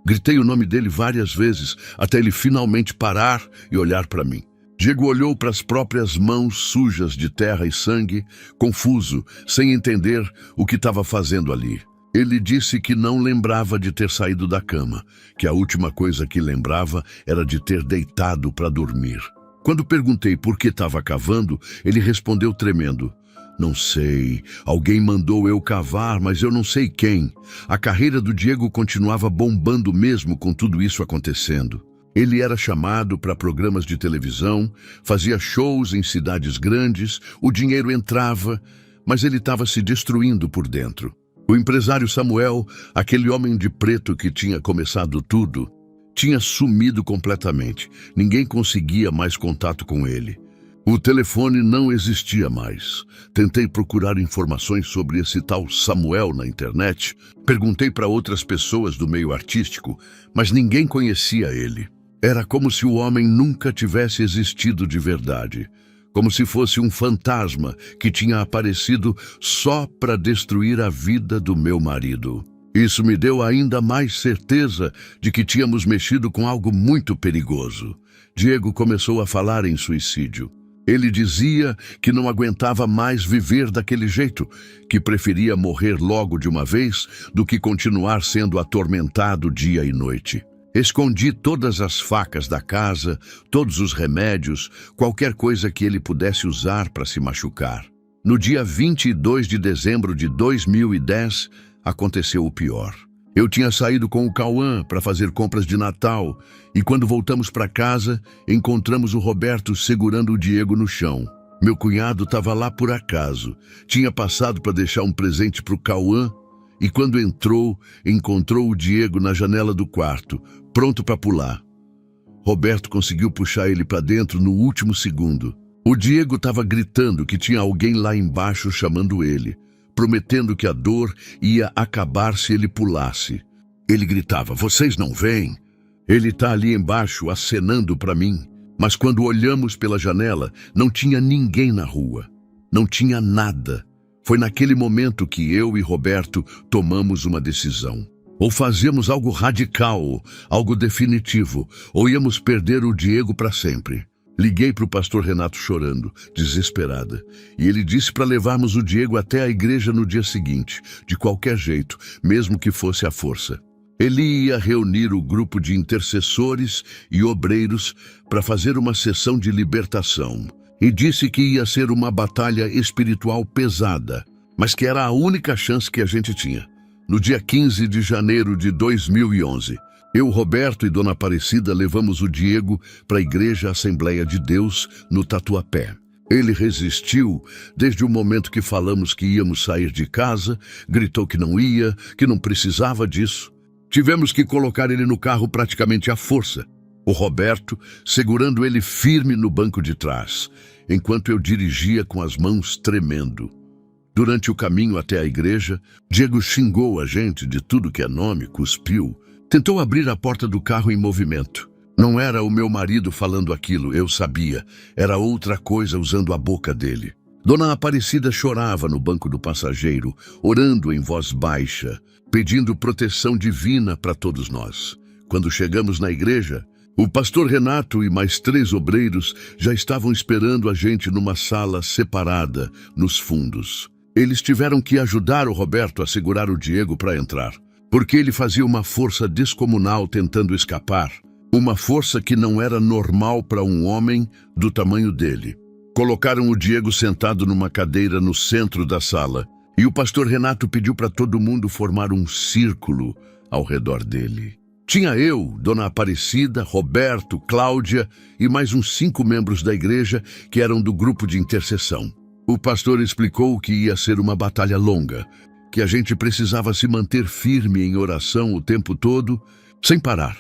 Gritei o nome dele várias vezes, até ele finalmente parar e olhar para mim. Diego olhou para as próprias mãos sujas de terra e sangue, confuso, sem entender o que estava fazendo ali. Ele disse que não lembrava de ter saído da cama, que a última coisa que lembrava era de ter deitado para dormir. Quando perguntei por que estava cavando, ele respondeu tremendo: "Não sei, alguém mandou eu cavar, mas eu não sei quem." A carreira do Diego continuava bombando mesmo com tudo isso acontecendo. Ele era chamado para programas de televisão, fazia shows em cidades grandes, o dinheiro entrava, mas ele estava se destruindo por dentro. O empresário Samuel, aquele homem de preto que tinha começado tudo, tinha sumido completamente. Ninguém conseguia mais contato com ele. O telefone não existia mais. Tentei procurar informações sobre esse tal Samuel na internet. Perguntei para outras pessoas do meio artístico, mas ninguém conhecia ele. Era como se o homem nunca tivesse existido de verdade. Como se fosse um fantasma que tinha aparecido só para destruir a vida do meu marido. Isso me deu ainda mais certeza de que tínhamos mexido com algo muito perigoso. Diego começou a falar em suicídio. Ele dizia que não aguentava mais viver daquele jeito, que preferia morrer logo de uma vez do que continuar sendo atormentado dia e noite. Escondi todas as facas da casa, todos os remédios, qualquer coisa que ele pudesse usar para se machucar. No dia 22 de dezembro de 2010, aconteceu o pior. Eu tinha saído com o Cauã para fazer compras de Natal e quando voltamos para casa, encontramos o Roberto segurando o Diego no chão. Meu cunhado estava lá por acaso. Tinha passado para deixar um presente para o Cauã e quando entrou, encontrou o Diego na janela do quarto, pronto para pular. Roberto conseguiu puxar ele para dentro no último segundo. O Diego estava gritando que tinha alguém lá embaixo chamando ele, prometendo que a dor ia acabar se ele pulasse. Ele gritava, vocês não veem? Ele está ali embaixo acenando para mim. Mas quando olhamos pela janela, não tinha ninguém na rua. Não tinha nada. Foi naquele momento que eu e Roberto tomamos uma decisão. Ou fazíamos algo radical, algo definitivo, ou íamos perder o Diego para sempre. Liguei para o pastor Renato chorando, desesperada, e ele disse para levarmos o Diego até a igreja no dia seguinte, de qualquer jeito, mesmo que fosse à força. Ele ia reunir o grupo de intercessores e obreiros para fazer uma sessão de libertação, e disse que ia ser uma batalha espiritual pesada, mas que era a única chance que a gente tinha. No dia 15 de janeiro de 2011, eu, Roberto e Dona Aparecida levamos o Diego para a Igreja Assembleia de Deus, no Tatuapé. Ele resistiu desde o momento que falamos que íamos sair de casa, gritou que não ia, que não precisava disso. Tivemos que colocar ele no carro praticamente à força. O Roberto segurando ele firme no banco de trás, enquanto eu dirigia com as mãos tremendo. Durante o caminho até a igreja, Diego xingou a gente de tudo que é nome, cuspiu. Tentou abrir a porta do carro em movimento. Não era o meu marido falando aquilo, eu sabia. Era outra coisa usando a boca dele. Dona Aparecida chorava no banco do passageiro, orando em voz baixa, pedindo proteção divina para todos nós. Quando chegamos na igreja, o pastor Renato e mais 3 obreiros já estavam esperando a gente numa sala separada, nos fundos. Eles tiveram que ajudar o Roberto a segurar o Diego para entrar, porque ele fazia uma força descomunal tentando escapar, uma força que não era normal para um homem do tamanho dele. Colocaram o Diego sentado numa cadeira no centro da sala, e o pastor Renato pediu para todo mundo formar um círculo ao redor dele. Tinha eu, Dona Aparecida, Roberto, Cláudia e mais uns 5 membros da igreja que eram do grupo de intercessão. O pastor explicou que ia ser uma batalha longa, que a gente precisava se manter firme em oração o tempo todo, sem parar.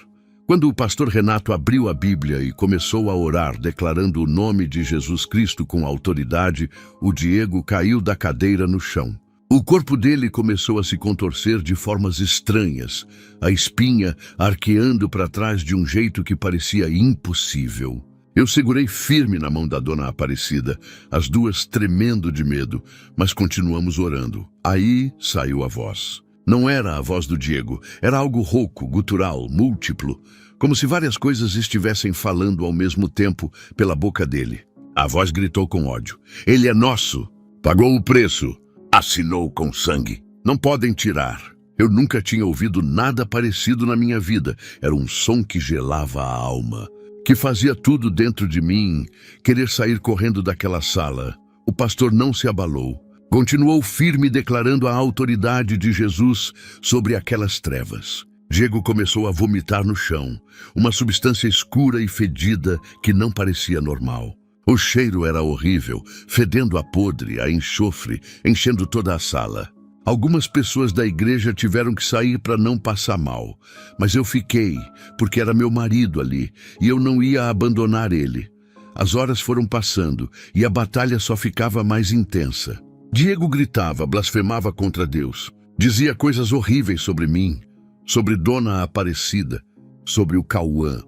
Quando o pastor Renato abriu a Bíblia e começou a orar, declarando o nome de Jesus Cristo com autoridade, o Diego caiu da cadeira no chão. O corpo dele começou a se contorcer de formas estranhas, a espinha arqueando para trás de um jeito que parecia impossível. Eu segurei firme na mão da Dona Aparecida, as duas tremendo de medo, mas continuamos orando. Aí saiu a voz. Não era a voz do Diego, era algo rouco, gutural, múltiplo, como se várias coisas estivessem falando ao mesmo tempo pela boca dele. A voz gritou com ódio. Ele é nosso! Pagou o preço! Assinou com sangue! Não podem tirar! Eu nunca tinha ouvido nada parecido na minha vida. Era um som que gelava a alma, que fazia tudo dentro de mim querer sair correndo daquela sala. O pastor não se abalou. Continuou firme declarando a autoridade de Jesus sobre aquelas trevas. Diego começou a vomitar no chão, uma substância escura e fedida que não parecia normal. O cheiro era horrível, fedendo a podre, a enxofre, enchendo toda a sala. Algumas pessoas da igreja tiveram que sair para não passar mal, mas eu fiquei, porque era meu marido ali, e eu não ia abandonar ele. As horas foram passando, e a batalha só ficava mais intensa. Diego gritava, blasfemava contra Deus, dizia coisas horríveis sobre mim, sobre Dona Aparecida, sobre o Cauã.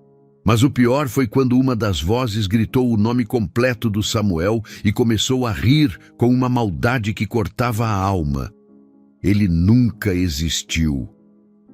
Mas o pior foi quando uma das vozes gritou o nome completo do Samuel e começou a rir com uma maldade que cortava a alma. Ele nunca existiu.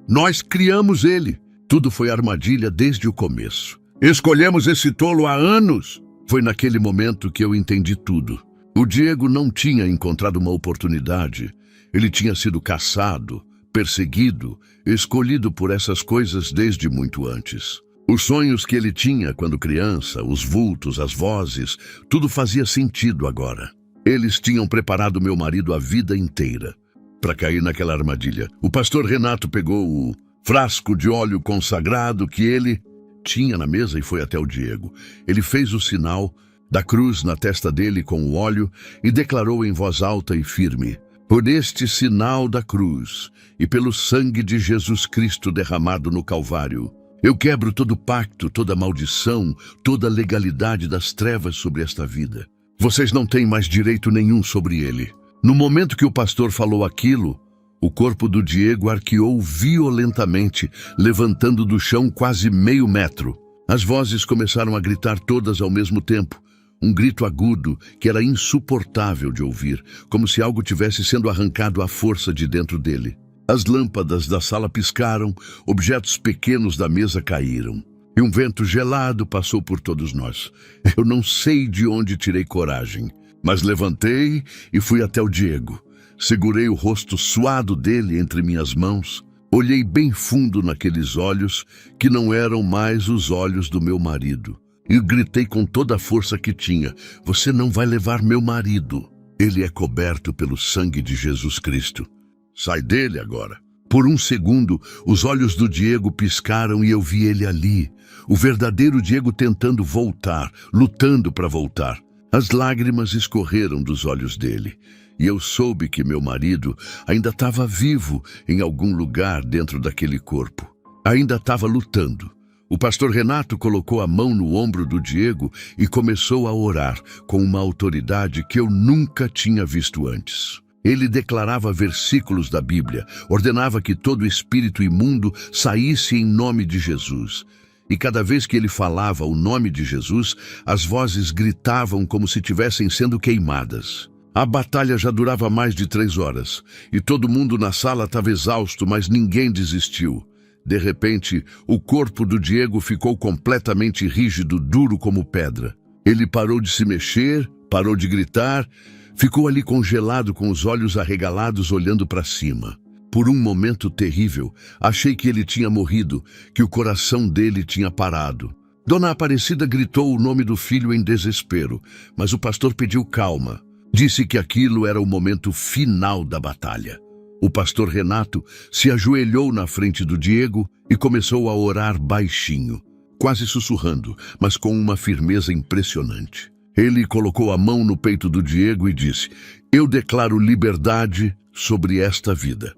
Nós criamos ele. Tudo foi armadilha desde o começo. Escolhemos esse tolo há anos. Foi naquele momento que eu entendi tudo. O Diego não tinha encontrado uma oportunidade. Ele tinha sido caçado, perseguido, escolhido por essas coisas desde muito antes. Os sonhos que ele tinha quando criança, os vultos, as vozes, tudo fazia sentido agora. Eles tinham preparado meu marido a vida inteira para cair naquela armadilha. O pastor Renato pegou o frasco de óleo consagrado que ele tinha na mesa e foi até o Diego. Ele fez o sinal da cruz na testa dele com o óleo e declarou em voz alta e firme: por este sinal da cruz e pelo sangue de Jesus Cristo derramado no Calvário, eu quebro todo pacto, toda maldição, toda legalidade das trevas sobre esta vida. Vocês não têm mais direito nenhum sobre ele. No momento que o pastor falou aquilo, o corpo do Diego arqueou violentamente, levantando do chão quase meio metro. As vozes começaram a gritar todas ao mesmo tempo. Um grito agudo que era insuportável de ouvir, como se algo tivesse sendo arrancado à força de dentro dele. As lâmpadas da sala piscaram, objetos pequenos da mesa caíram. E um vento gelado passou por todos nós. Eu não sei de onde tirei coragem, mas levantei e fui até o Diego. Segurei o rosto suado dele entre minhas mãos. Olhei bem fundo naqueles olhos, que não eram mais os olhos do meu marido. E gritei com toda a força que tinha: você não vai levar meu marido. Ele é coberto pelo sangue de Jesus Cristo. Sai dele agora. Por um segundo, os olhos do Diego piscaram e eu vi ele ali. O verdadeiro Diego tentando voltar, lutando para voltar. As lágrimas escorreram dos olhos dele. E eu soube que meu marido ainda estava vivo em algum lugar dentro daquele corpo. Ainda estava lutando. O pastor Renato colocou a mão no ombro do Diego e começou a orar com uma autoridade que eu nunca tinha visto antes. Ele declarava versículos da Bíblia, ordenava que todo espírito imundo saísse em nome de Jesus. E cada vez que ele falava o nome de Jesus, as vozes gritavam como se estivessem sendo queimadas. A batalha já durava mais de 3 horas, e todo mundo na sala estava exausto, mas ninguém desistiu. De repente, o corpo do Diego ficou completamente rígido, duro como pedra. Ele parou de se mexer, parou de gritar, ficou ali congelado com os olhos arregalados olhando para cima. Por um momento terrível, achei que ele tinha morrido, que o coração dele tinha parado. Dona Aparecida gritou o nome do filho em desespero, mas o pastor pediu calma. Disse que aquilo era o momento final da batalha. O pastor Renato se ajoelhou na frente do Diego e começou a orar baixinho, quase sussurrando, mas com uma firmeza impressionante. Ele colocou a mão no peito do Diego e disse: eu declaro liberdade sobre esta vida.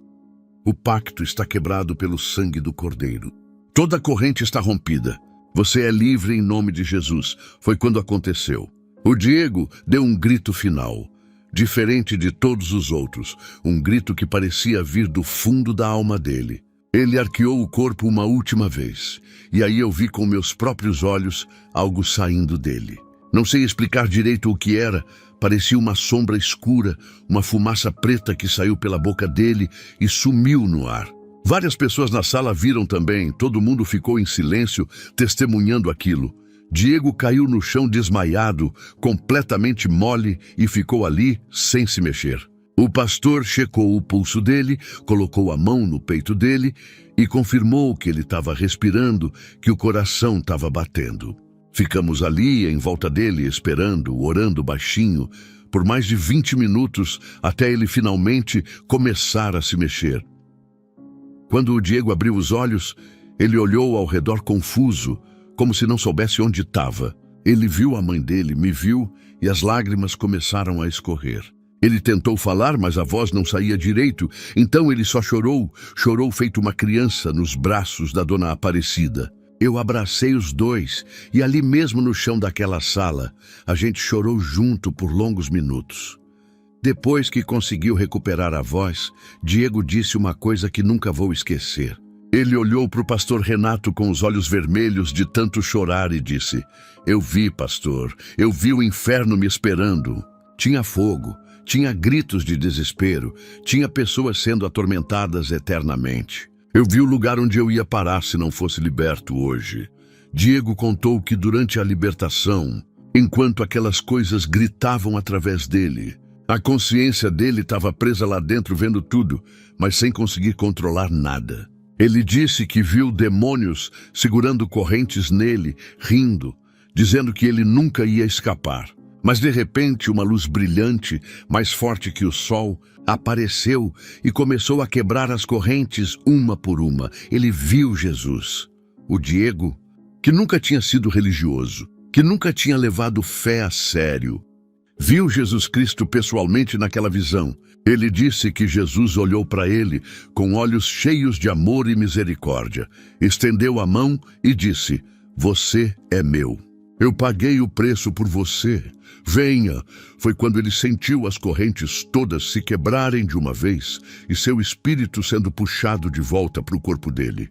O pacto está quebrado pelo sangue do Cordeiro. Toda corrente está rompida. Você é livre em nome de Jesus. Foi quando aconteceu. O Diego deu um grito final, diferente de todos os outros, um grito que parecia vir do fundo da alma dele. Ele arqueou o corpo uma última vez, e aí eu vi com meus próprios olhos algo saindo dele. Não sei explicar direito o que era, parecia uma sombra escura, uma fumaça preta que saiu pela boca dele e sumiu no ar. Várias pessoas na sala viram também, todo mundo ficou em silêncio, testemunhando aquilo. Diego caiu no chão desmaiado, completamente mole, e ficou ali sem se mexer. O pastor checou o pulso dele, colocou a mão no peito dele e confirmou que ele estava respirando, que o coração estava batendo. Ficamos ali em volta dele, esperando, orando baixinho, por mais de 20 minutos, até ele finalmente começar a se mexer. Quando o Diego abriu os olhos, ele olhou ao redor confuso, como se não soubesse onde estava. Ele viu a mãe dele, me viu, e as lágrimas começaram a escorrer. Ele tentou falar, mas a voz não saía direito, então ele só chorou feito uma criança nos braços da Dona Aparecida. Eu abracei os dois, e ali mesmo no chão daquela sala, a gente chorou junto por longos minutos. Depois que conseguiu recuperar a voz, Diego disse uma coisa que nunca vou esquecer. Ele olhou para o pastor Renato com os olhos vermelhos de tanto chorar e disse: eu vi, pastor, eu vi o inferno me esperando. Tinha fogo, tinha gritos de desespero, tinha pessoas sendo atormentadas eternamente. Eu vi o lugar onde eu ia parar se não fosse liberto hoje. Diego contou que durante a libertação, enquanto aquelas coisas gritavam através dele, a consciência dele estava presa lá dentro vendo tudo, mas sem conseguir controlar nada. Ele disse que viu demônios segurando correntes nele, rindo, dizendo que ele nunca ia escapar. Mas de repente uma luz brilhante, mais forte que o sol, apareceu e começou a quebrar as correntes uma por uma. Ele viu Jesus. O Diego, que nunca tinha sido religioso, que nunca tinha levado fé a sério, viu Jesus Cristo pessoalmente naquela visão. Ele disse que Jesus olhou para ele com olhos cheios de amor e misericórdia, estendeu a mão e disse: "Você é meu. Eu paguei o preço por você. Venha." Foi quando ele sentiu as correntes todas se quebrarem de uma vez e seu espírito sendo puxado de volta para o corpo dele.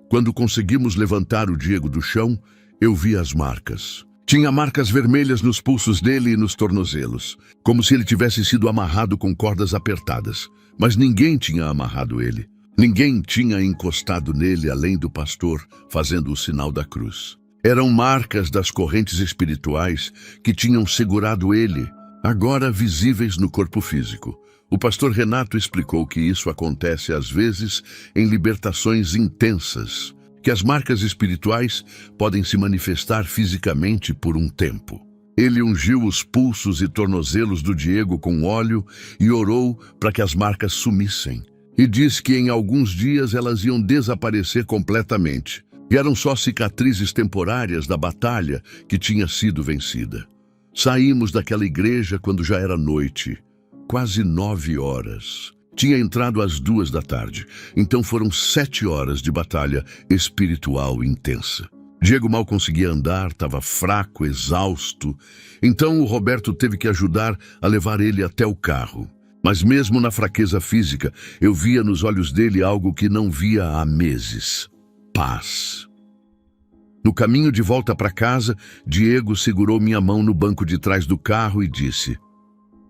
Quando conseguimos levantar o Diego do chão, eu vi as marcas. Tinha marcas vermelhas nos pulsos dele e nos tornozelos, como se ele tivesse sido amarrado com cordas apertadas. Mas ninguém tinha amarrado ele. Ninguém tinha encostado nele além do pastor, fazendo o sinal da cruz. Eram marcas das correntes espirituais que tinham segurado ele, agora visíveis no corpo físico. O pastor Renato explicou que isso acontece às vezes em libertações intensas, que as marcas espirituais podem se manifestar fisicamente por um tempo. Ele ungiu os pulsos e tornozelos do Diego com óleo e orou para que as marcas sumissem. E disse que em alguns dias elas iam desaparecer completamente, e eram só cicatrizes temporárias da batalha que tinha sido vencida. Saímos daquela igreja quando já era noite, quase 9 horas. Tinha entrado às 2 da tarde, então foram 7 horas de batalha espiritual intensa. Diego mal conseguia andar, estava fraco, exausto. Então o Roberto teve que ajudar a levar ele até o carro. Mas mesmo na fraqueza física, eu via nos olhos dele algo que não via há meses: paz. No caminho de volta para casa, Diego segurou minha mão no banco de trás do carro e disse: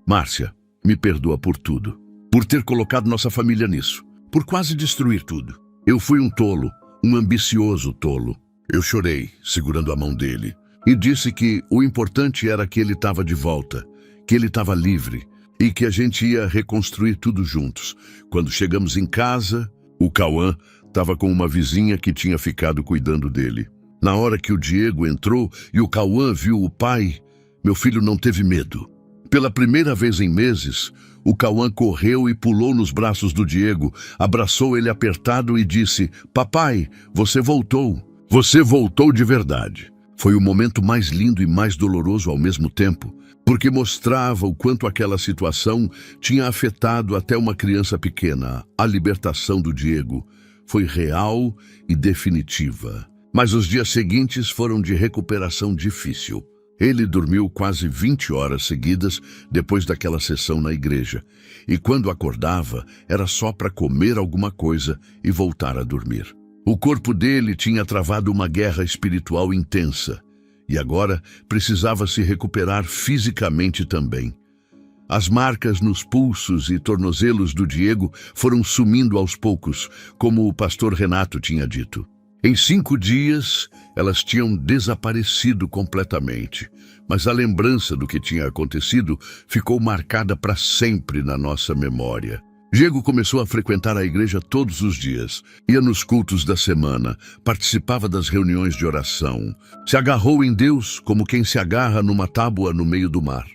"Márcia, me perdoa por tudo. Por ter colocado nossa família nisso. Por quase destruir tudo. Eu fui um tolo, um ambicioso tolo." Eu chorei, segurando a mão dele, e disse que o importante era que ele estava de volta, que ele estava livre, e que a gente ia reconstruir tudo juntos. Quando chegamos em casa, o Cauã estava com uma vizinha que tinha ficado cuidando dele. Na hora que o Diego entrou e o Cauã viu o pai, meu filho não teve medo. Pela primeira vez em meses, o Cauã correu e pulou nos braços do Diego, abraçou ele apertado e disse: "Papai, você voltou. Você voltou de verdade." Foi o momento mais lindo e mais doloroso ao mesmo tempo, porque mostrava o quanto aquela situação tinha afetado até uma criança pequena. A libertação do Diego foi real e definitiva. Mas os dias seguintes foram de recuperação difícil. Ele dormiu quase 20 horas seguidas depois daquela sessão na igreja, e quando acordava era só para comer alguma coisa e voltar a dormir. O corpo dele tinha travado uma guerra espiritual intensa, e agora precisava se recuperar fisicamente também. As marcas nos pulsos e tornozelos do Diego foram sumindo aos poucos, como o pastor Renato tinha dito. Em 5 dias, elas tinham desaparecido completamente, mas a lembrança do que tinha acontecido ficou marcada para sempre na nossa memória. Diego começou a frequentar a igreja todos os dias, ia nos cultos da semana, participava das reuniões de oração, se agarrou em Deus como quem se agarra numa tábua no meio do mar.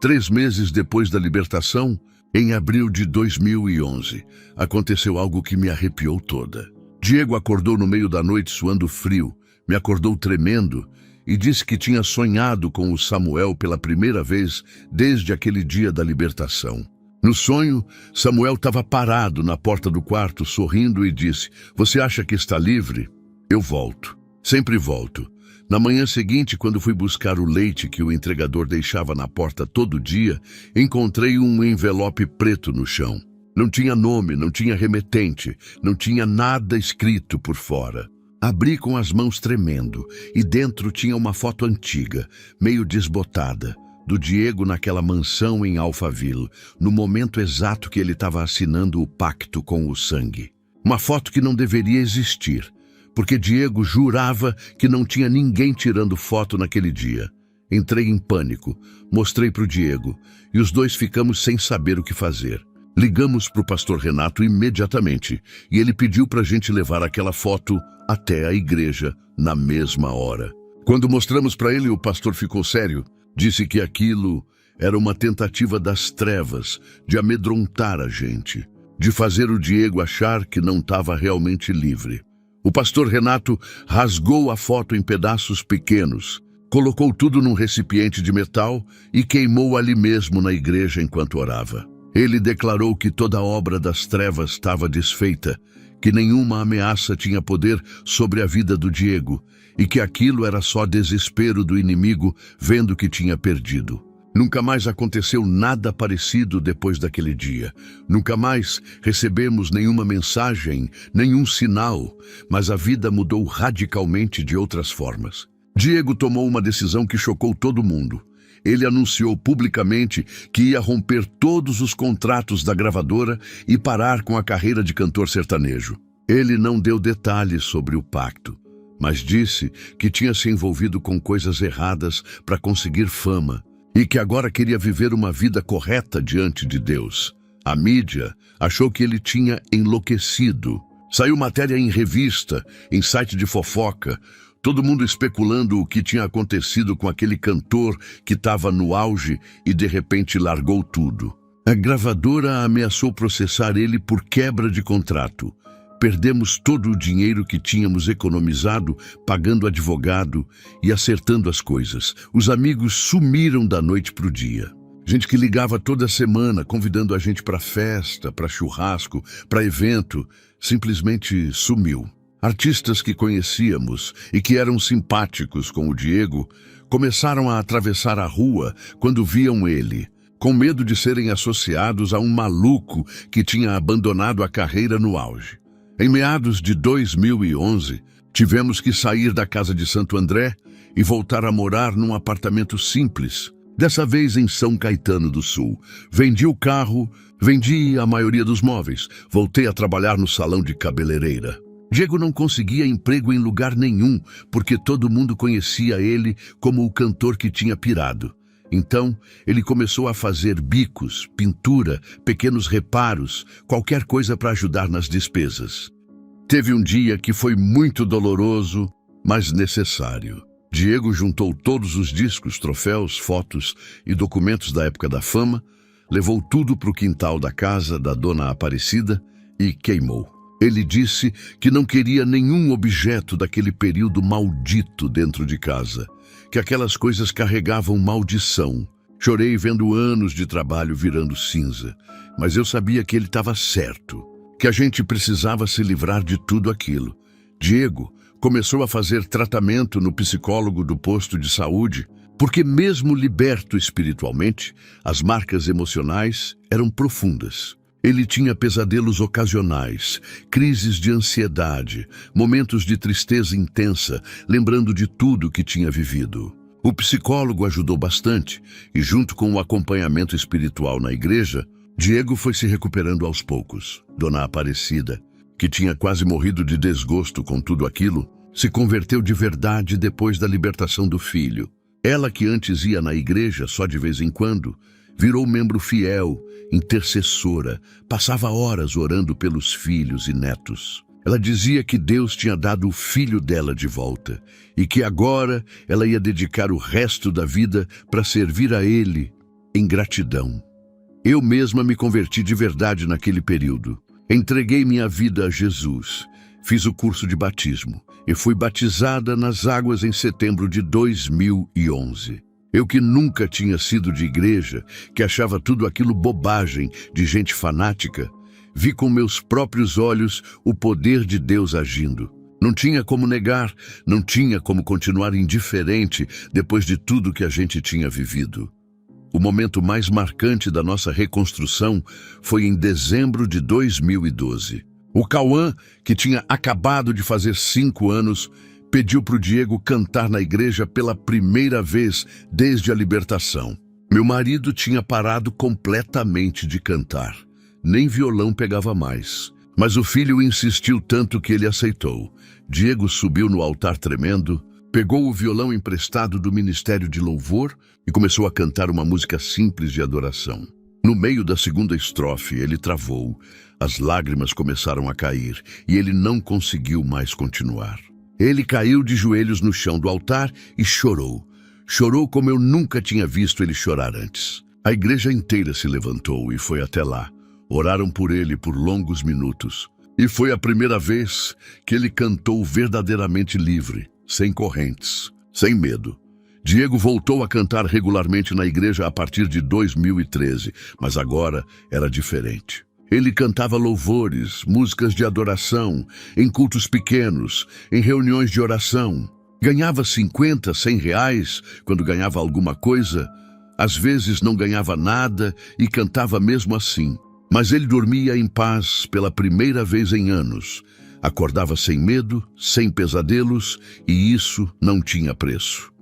3 meses depois da libertação, em abril de 2011, aconteceu algo que me arrepiou toda. Diego acordou no meio da noite suando frio, me acordou tremendo e disse que tinha sonhado com o Samuel pela primeira vez desde aquele dia da libertação. No sonho, Samuel estava parado na porta do quarto, sorrindo, e disse: "Você acha que está livre? Eu volto. Sempre volto." Na manhã seguinte, quando fui buscar o leite que o entregador deixava na porta todo dia, encontrei um envelope preto no chão. Não tinha nome, não tinha remetente, não tinha nada escrito por fora. Abri com as mãos tremendo, e dentro tinha uma foto antiga, meio desbotada, do Diego naquela mansão em Alphaville, no momento exato que ele estava assinando o pacto com o sangue. Uma foto que não deveria existir, porque Diego jurava que não tinha ninguém tirando foto naquele dia. Entrei em pânico, mostrei para o Diego, e os dois ficamos sem saber o que fazer. Ligamos para o pastor Renato imediatamente, e ele pediu para a gente levar aquela foto até a igreja na mesma hora. Quando mostramos para ele, o pastor ficou sério. Disse que aquilo era uma tentativa das trevas de amedrontar a gente, de fazer o Diego achar que não estava realmente livre. O pastor Renato rasgou a foto em pedaços pequenos, colocou tudo num recipiente de metal e queimou ali mesmo na igreja enquanto orava. Ele declarou que toda a obra das trevas estava desfeita, que nenhuma ameaça tinha poder sobre a vida do Diego e que aquilo era só desespero do inimigo vendo que tinha perdido. Nunca mais aconteceu nada parecido depois daquele dia. Nunca mais recebemos nenhuma mensagem, nenhum sinal, mas a vida mudou radicalmente de outras formas. Diego tomou uma decisão que chocou todo mundo. Ele anunciou publicamente que ia romper todos os contratos da gravadora e parar com a carreira de cantor sertanejo. Ele não deu detalhes sobre o pacto, mas disse que tinha se envolvido com coisas erradas para conseguir fama e que agora queria viver uma vida correta diante de Deus. A mídia achou que ele tinha enlouquecido. Saiu matéria em revista, em site de fofoca, todo mundo especulando o que tinha acontecido com aquele cantor que estava no auge e de repente largou tudo. A gravadora ameaçou processar ele por quebra de contrato. Perdemos todo o dinheiro que tínhamos economizado, pagando advogado e acertando as coisas. Os amigos sumiram da noite para o dia. Gente que ligava toda semana, convidando a gente para festa, para churrasco, para evento, simplesmente sumiu. Artistas que conhecíamos e que eram simpáticos com o Diego começaram a atravessar a rua quando viam ele, com medo de serem associados a um maluco que tinha abandonado a carreira no auge. Em meados de 2011, tivemos que sair da casa de Santo André e voltar a morar num apartamento simples, dessa vez em São Caetano do Sul. Vendi o carro, vendi a maioria dos móveis, voltei a trabalhar no salão de cabeleireira. Diego não conseguia emprego em lugar nenhum, porque todo mundo conhecia ele como o cantor que tinha pirado. Então, ele começou a fazer bicos, pintura, pequenos reparos, qualquer coisa para ajudar nas despesas. Teve um dia que foi muito doloroso, mas necessário. Diego juntou todos os discos, troféus, fotos e documentos da época da fama, levou tudo para o quintal da casa da dona Aparecida e queimou. Ele disse que não queria nenhum objeto daquele período maldito dentro de casa, que aquelas coisas carregavam maldição. Chorei vendo anos de trabalho virando cinza, mas eu sabia que ele estava certo, que a gente precisava se livrar de tudo aquilo. Diego começou a fazer tratamento no psicólogo do posto de saúde, porque mesmo liberto espiritualmente, as marcas emocionais eram profundas. Ele tinha pesadelos ocasionais, crises de ansiedade, momentos de tristeza intensa, lembrando de tudo que tinha vivido. O psicólogo ajudou bastante e, junto com o acompanhamento espiritual na igreja, Diego foi se recuperando aos poucos. Dona Aparecida, que tinha quase morrido de desgosto com tudo aquilo, se converteu de verdade depois da libertação do filho. Ela, que antes ia na igreja só de vez em quando, virou membro fiel, intercessora, passava horas orando pelos filhos e netos. Ela dizia que Deus tinha dado o filho dela de volta e que agora ela ia dedicar o resto da vida para servir a Ele em gratidão. Eu mesma me converti de verdade naquele período. Entreguei minha vida a Jesus, fiz o curso de batismo e fui batizada nas águas em setembro de 2011. Eu que nunca tinha sido de igreja, que achava tudo aquilo bobagem de gente fanática, vi com meus próprios olhos o poder de Deus agindo. Não tinha como negar, não tinha como continuar indiferente depois de tudo que a gente tinha vivido. O momento mais marcante da nossa reconstrução foi em dezembro de 2012. O Cauã, que tinha acabado de fazer 5 anos, pediu para o Diego cantar na igreja pela primeira vez desde a libertação. Meu marido tinha parado completamente de cantar. Nem violão pegava mais. Mas o filho insistiu tanto que ele aceitou. Diego subiu no altar tremendo, pegou o violão emprestado do Ministério de Louvor e começou a cantar uma música simples de adoração. No meio da segunda estrofe, ele travou. As lágrimas começaram a cair e ele não conseguiu mais continuar. Ele caiu de joelhos no chão do altar e chorou. Chorou como eu nunca tinha visto ele chorar antes. A igreja inteira se levantou e foi até lá. Oraram por ele por longos minutos. E foi a primeira vez que ele cantou verdadeiramente livre, sem correntes, sem medo. Diego voltou a cantar regularmente na igreja a partir de 2013, mas agora era diferente. Ele cantava louvores, músicas de adoração, em cultos pequenos, em reuniões de oração. Ganhava 50, 100 reais quando ganhava alguma coisa. Às vezes não ganhava nada e cantava mesmo assim. Mas ele dormia em paz pela primeira vez em anos. Acordava sem medo, sem pesadelos, e isso não tinha preço.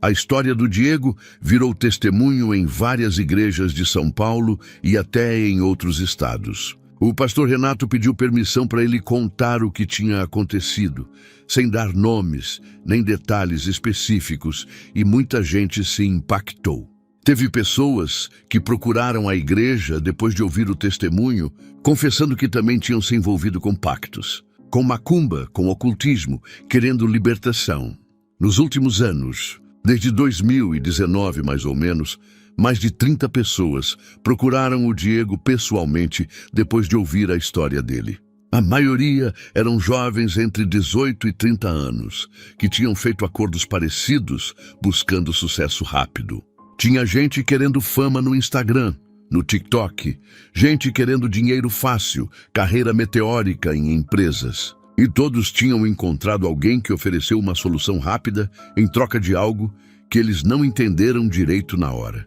A história do Diego virou testemunho em várias igrejas de São Paulo e até em outros estados. O pastor Renato pediu permissão para ele contar o que tinha acontecido, sem dar nomes nem detalhes específicos, e muita gente se impactou. Teve pessoas que procuraram a igreja depois de ouvir o testemunho, confessando que também tinham se envolvido com pactos, com macumba, com ocultismo, querendo libertação. Nos últimos anos, desde 2019 mais ou menos, mais de 30 pessoas procuraram o Diego pessoalmente depois de ouvir a história dele. A maioria eram jovens entre 18 e 30 anos, que tinham feito acordos parecidos buscando sucesso rápido. Tinha gente querendo fama no Instagram, no TikTok, gente querendo dinheiro fácil, carreira meteórica em empresas. E todos tinham encontrado alguém que ofereceu uma solução rápida em troca de algo que eles não entenderam direito na hora.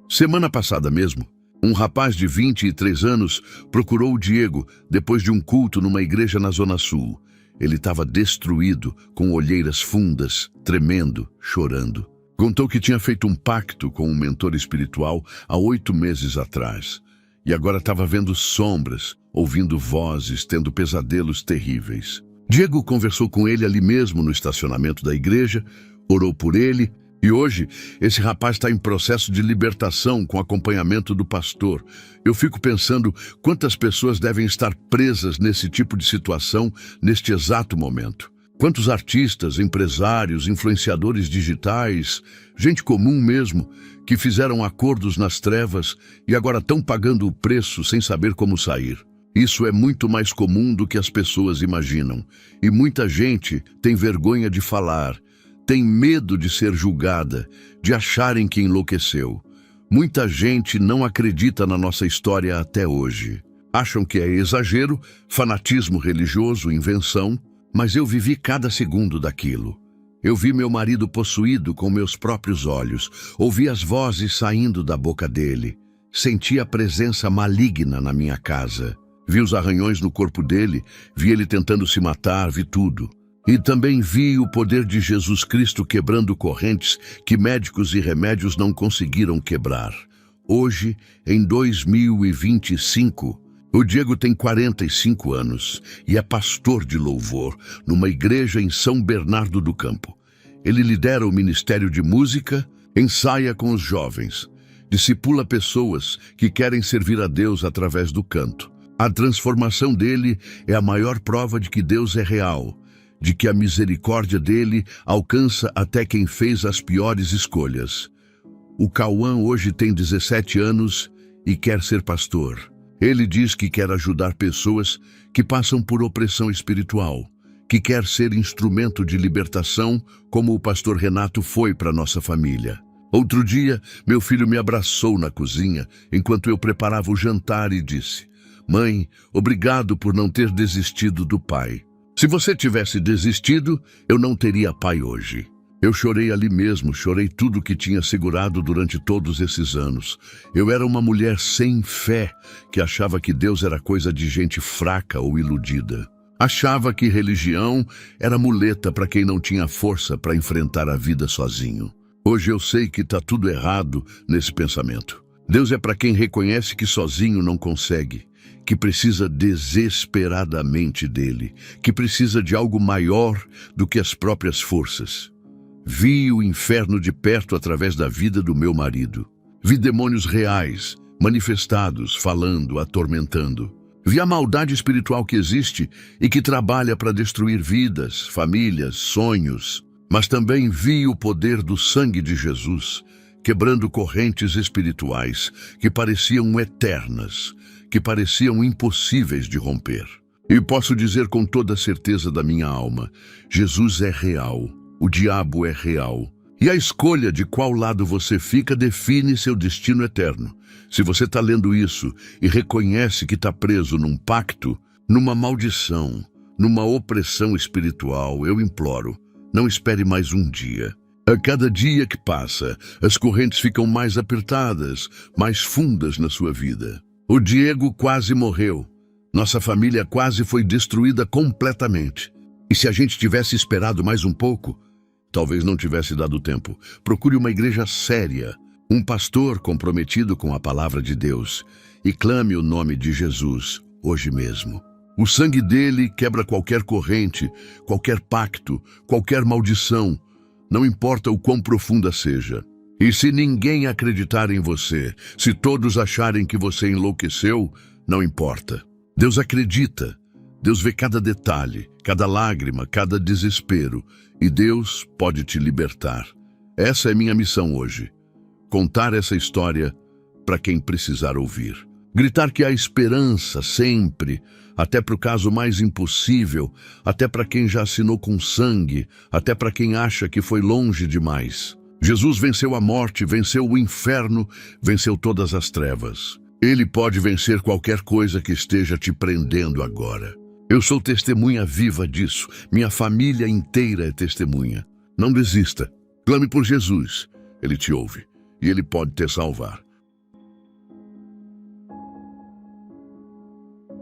Semana passada mesmo, um rapaz de 23 anos procurou o Diego depois de um culto numa igreja na Zona Sul. Ele estava destruído, com olheiras fundas, tremendo, chorando. Contou que tinha feito um pacto com um mentor espiritual há 8 meses atrás. E agora estava vendo sombras, ouvindo vozes, tendo pesadelos terríveis. Diego conversou com ele ali mesmo no estacionamento da igreja, orou por ele, e hoje esse rapaz está em processo de libertação com acompanhamento do pastor. Eu fico pensando quantas pessoas devem estar presas nesse tipo de situação neste exato momento. Quantos artistas, empresários, influenciadores digitais, gente comum mesmo, que fizeram acordos nas trevas e agora estão pagando o preço sem saber como sair. Isso é muito mais comum do que as pessoas imaginam. E muita gente tem vergonha de falar, tem medo de ser julgada, de acharem que enlouqueceu. Muita gente não acredita na nossa história até hoje. Acham que é exagero, fanatismo religioso, invenção. Mas eu vivi cada segundo daquilo. Eu vi meu marido possuído com meus próprios olhos, ouvi as vozes saindo da boca dele, senti a presença maligna na minha casa, vi os arranhões no corpo dele, vi ele tentando se matar, vi tudo. E também vi o poder de Jesus Cristo quebrando correntes que médicos e remédios não conseguiram quebrar. Hoje, em 2025, o Diego tem 45 anos e é pastor de louvor numa igreja em São Bernardo do Campo. Ele lidera o ministério de música, ensaia com os jovens, discipula pessoas que querem servir a Deus através do canto. A transformação dele é a maior prova de que Deus é real, de que a misericórdia dele alcança até quem fez as piores escolhas. O Cauã hoje tem 17 anos e quer ser pastor. Ele diz que quer ajudar pessoas que passam por opressão espiritual, que quer ser instrumento de libertação, como o pastor Renato foi para nossa família. Outro dia, meu filho me abraçou na cozinha enquanto eu preparava o jantar e disse: "Mãe, obrigado por não ter desistido do pai. Se você tivesse desistido, eu não teria pai hoje." Eu chorei ali mesmo, chorei tudo que tinha segurado durante todos esses anos. Eu era uma mulher sem fé, que achava que Deus era coisa de gente fraca ou iludida. Achava que religião era muleta para quem não tinha força para enfrentar a vida sozinho. Hoje eu sei que está tudo errado nesse pensamento. Deus é para quem reconhece que sozinho não consegue, que precisa desesperadamente dele, que precisa de algo maior do que as próprias forças. Vi o inferno de perto através da vida do meu marido. Vi demônios reais, manifestados, falando, atormentando. Vi a maldade espiritual que existe e que trabalha para destruir vidas, famílias, sonhos. mas também vi o poder do sangue de Jesus, quebrando correntes espirituais que pareciam eternas, que pareciam impossíveis de romper. E posso dizer com toda a certeza da minha alma, Jesus é real, o diabo é real. E a escolha de qual lado você fica define seu destino eterno. Se você está lendo isso e reconhece que está preso num pacto, numa maldição, numa opressão espiritual, eu imploro, não espere mais um dia. A cada dia que passa, as correntes ficam mais apertadas, mais fundas na sua vida. O Diego quase morreu. Nossa família quase foi destruída completamente. E se a gente tivesse esperado mais um pouco, talvez não tivesse dado tempo. Procure uma igreja séria, um pastor comprometido com a palavra de Deus e clame o nome de Jesus hoje mesmo. O sangue dele quebra qualquer corrente, qualquer pacto, qualquer maldição, não importa o quão profunda seja. E se ninguém acreditar em você, se todos acharem que você enlouqueceu, não importa. Deus acredita. Deus vê cada detalhe, cada lágrima, cada desespero, e Deus pode te libertar. Essa é minha missão hoje. Contar essa história para quem precisar ouvir. Gritar que há esperança sempre, até para o caso mais impossível, até para quem já assinou com sangue, até para quem acha que foi longe demais. Jesus venceu a morte, venceu o inferno, venceu todas as trevas. Ele pode vencer qualquer coisa que esteja te prendendo agora. Eu sou testemunha viva disso. Minha família inteira é testemunha. Não desista. Clame por Jesus. Ele te ouve e ele pode te salvar.